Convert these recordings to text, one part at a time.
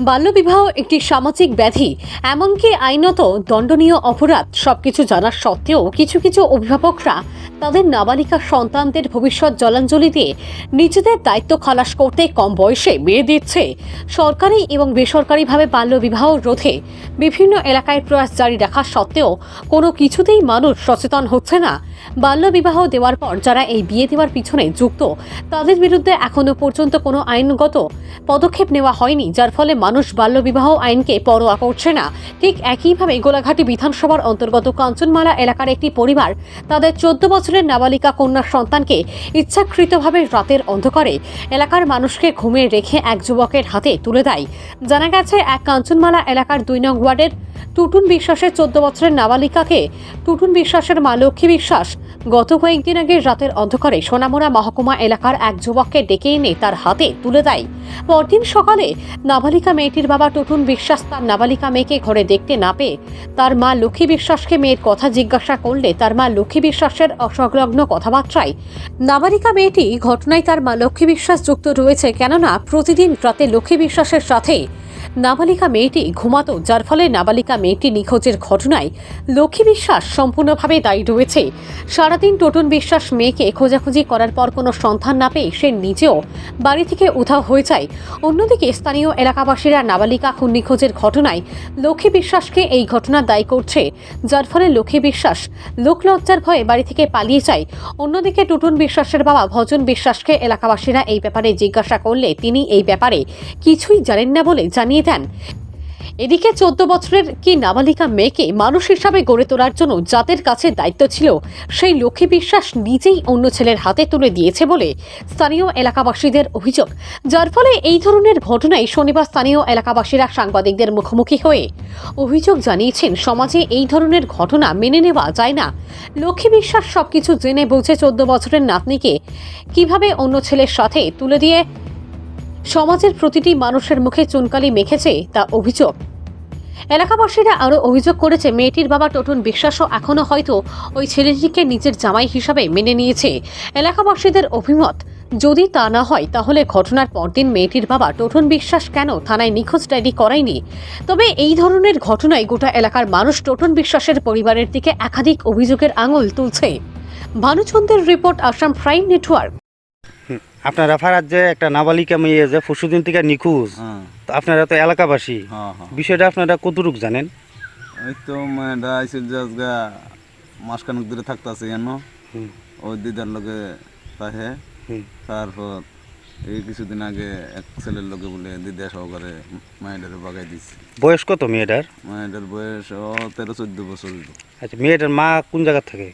বাল্যবিবাহ একটি সামাজিক ব্যাধি, এমনকি আইনত দণ্ডনীয় অপরাধ। সবকিছু জানার সত্ত্বেও কিছু কিছু অভিভাবকরা তাদের নাবালিকা সন্তানদের ভবিষ্যৎ জলাঞ্জলি দিয়ে নিজেদের দায়িত্ব খালাস করতে কম বয়সে বিয়ে দিচ্ছে। সরকারি এবং বেসরকারিভাবে বাল্যবিবাহ রোধে বিভিন্ন এলাকায় প্রয়াস জারি রাখা সত্ত্বেও কোনো কিছুতেই মানুষ সচেতন হচ্ছে না। বাল্যবিবাহ দেওয়ার পর যারা এই বিয়ে দেওয়ার পিছনে যুক্ত, তাদের বিরুদ্ধে এখনো পর্যন্ত কোনো আইনগত পদক্ষেপ নেওয়া হয়নি, যার ফলে মানুষ বাল্যবিবাহ আইনকে পরোয়া করছে না। ঠিক একইভাবে গোলাঘাটি বিধানসভার অন্তর্গত কাঞ্চনমালা এলাকার একটি পরিবার তাদের 14 বছরের নাবালিকা কন্যা সন্তানকে ইচ্ছাকৃতভাবে রাতের অন্ধকারে এলাকার মানুষকে ঘুমিয়ে রেখে এক যুবকের হাতে তুলে দেয়। জানা গেছে, এক কাঞ্চনমালা এলাকার 2 নং ওয়ার্ডের টুটুন বিশ্বাসের 14 বছরের নাবালিকাকে টুটুন বিশ্বাসের মা লক্ষ্মী বিশ্বাস গত কয়েকদিন আগে রাতের অন্ধকারে সোনামুড়া মহকুমা এলাকার এক যুবককে ডেকে এনে তার হাতে তুলে দেয়। পরদিন সকালে নাবালিকা মেয়েটির বাবা টুটুন বিশ্বাস তার নাবালিকা মেয়েকে ঘরে দেখতে না পেয়ে তার মা লক্ষ্মী বিশ্বাসকে মেয়ের কথা জিজ্ঞাসা করলে তার মা লক্ষ্মী বিশ্বাসের অসংলগ্ন কথাবার্তায় নাবালিকা মেয়েটি ঘটনায় তার মা লক্ষ্মী বিশ্বাস যুক্ত রয়েছে, কেননা প্রতিদিন রাতে লক্ষ্মী বিশ্বাসের সাথে নাবালিকা মেয়েটি ঘুমাতো, যার ফলে নাবালিকা মেয়েটি নিখোঁজের ঘটনায় লক্ষ্মী বিশ্বাস সম্পূর্ণভাবে দায়ী রয়েছে। সারাদিন টুটুন বিশ্বাস মেয়েকে খোঁজাখুঁজি করার পর কোনো সন্ধান না পেয়ে সে নিজেও বাড়ি থেকে উধাও হয়ে যায়। অন্যদিকে স্থানীয় এলাকাবাসীরা নাবালিকা খুন নিখোঁজের ঘটনায় লক্ষ্মী বিশ্বাসকে এই ঘটনা দায়ী করছে, যার ফলে লক্ষ্মী বিশ্বাস লোকলজ্জার ভয়ে বাড়ি থেকে পালিয়ে যায়। অন্যদিকে টুটুন বিশ্বাসের বাবা ভজন বিশ্বাসকে এলাকাবাসীরা এই ব্যাপারে জিজ্ঞাসা করলে তিনি এই ব্যাপারে কিছুই জানেন না বলে জানিয়ে দেন। এদিকে 14 বছরের কি নাবালিকা মেয়েকে মানুষ হিসাবে গড়ে তোলার জন্য যাদের কাছে দায়িত্ব ছিল, সেই লক্ষ্মী বিশ্বাস নিজেই অন্য ছেলের হাতে তুলে দিয়েছে বলে স্থানীয় এলাকাবাসীদের অভিযোগ, যার ফলে এই ধরনের ঘটনায় শনিবার স্থানীয় এলাকাবাসীরা সাংবাদিকদের মুখোমুখি হয়ে অভিযোগ জানিয়েছেন, সমাজে এই ধরনের ঘটনা মেনে নেওয়া যায় না। লক্ষ্মী বিশ্বাস সবকিছু জেনে বুঝে 14 বছরের নাতনিকে কিভাবে অন্য ছেলের সাথে তুলে দিয়ে সমাজের প্রতিটি মানুষের মুখে চুনকালি মেখেছে তা অভিযোগ। এলাকাবাসীরা আরও অভিযোগ করেছে, মেয়েটির বাবা টুটুন বিশ্বাসও এখনও হয়তো ওই ছেলেটিকে নিজের জামাই হিসাবে মেনে নিয়েছে। এলাকাবাসীদের অভিমত, যদি তা না হয় তাহলে ঘটনার পরদিন মেয়েটির বাবা টুটুন বিশ্বাস কেন থানায় নিখোঁজ ডায়েরি করায়নি। তবে এই ধরনের ঘটনায় গোটা এলাকার মানুষ টুটুন বিশ্বাসের পরিবারের দিকে একাধিক অভিযোগের আঙুল তুলছে। ভানুচন্দ্রের রিপোর্ট, আসাম প্রাইম নেটওয়ার্ক। আপনারা ফারাত যে একটা নাবালিকা মেয়ে যে পরশুদিন থেকে নিখোঁজ, তো আপনারা তো এলাকাবাসী, বিষয়টা আপনারা কতটুক জানেন? ওই তো মেয়েটা আইসিল জাজগা মাসখানেক ধরে থাকতেছে যেন ওই দিদার লোকে তাহে। তারপর এই কিছুদিন আগে এক ছেলের লোকে বলে দিদা সহকারে মেয়েটারে বাগাই দিচ্ছে। বয়স কত মেয়েটার? মেয়েটার বয়স 13-14 বছর। আচ্ছা, মেয়েটার মা কোন জায়গা থাকে?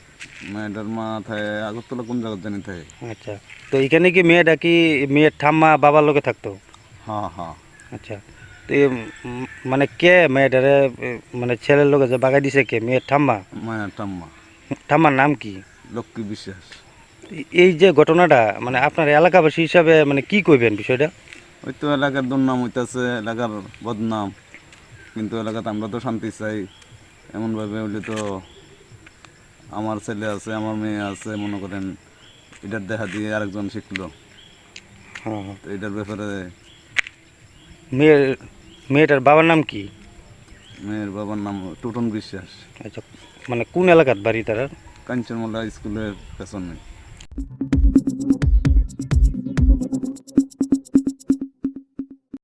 মেয়েটার মা থাকে আগরতলা, কোন জায়গা জানি থাকে। আচ্ছা, তো এখানে কি মেয়েটা কি মেয়ের ঠাম্মা বাবার লোকে থাকতো? হ্যাঁ হ্যাঁ। আচ্ছা, তো মানে কে মেয়েটারে মানে ছেলের লোকে যে বাগাই দিছে, কে মেয়ের ঠাম্মা? মায়ের ঠাম্মা। ঠাম্মার নাম কি? লক্ষ্মী বিশ্বাস। এই যে ঘটনাটা মানে আপনার এলাকাবাসী হিসাবে মানে কি কইবেন বিষয়টা? ওই তো এলাকার দুর্নাম হইতেছে, এলাকার বদনাম, কিন্তু এলাকাতে আমরা তো শান্তি চাই। এমনভাবে হইলে তো আমার ছেলে আছে, আমার মেয়ে আছে, মনে করেন এটার দেখা দিয়ে আরেকজন শিখলো। হ্যাঁ, তো এটার ব্যাপারে মেয়েটার বাবার নাম কি? মেয়ের বাবার নাম টুটন বিশ্বাস। আচ্ছা, মানে কোন এলাকার বাড়ি তারা? কাঞ্চনমালা স্কুলের পেছনে।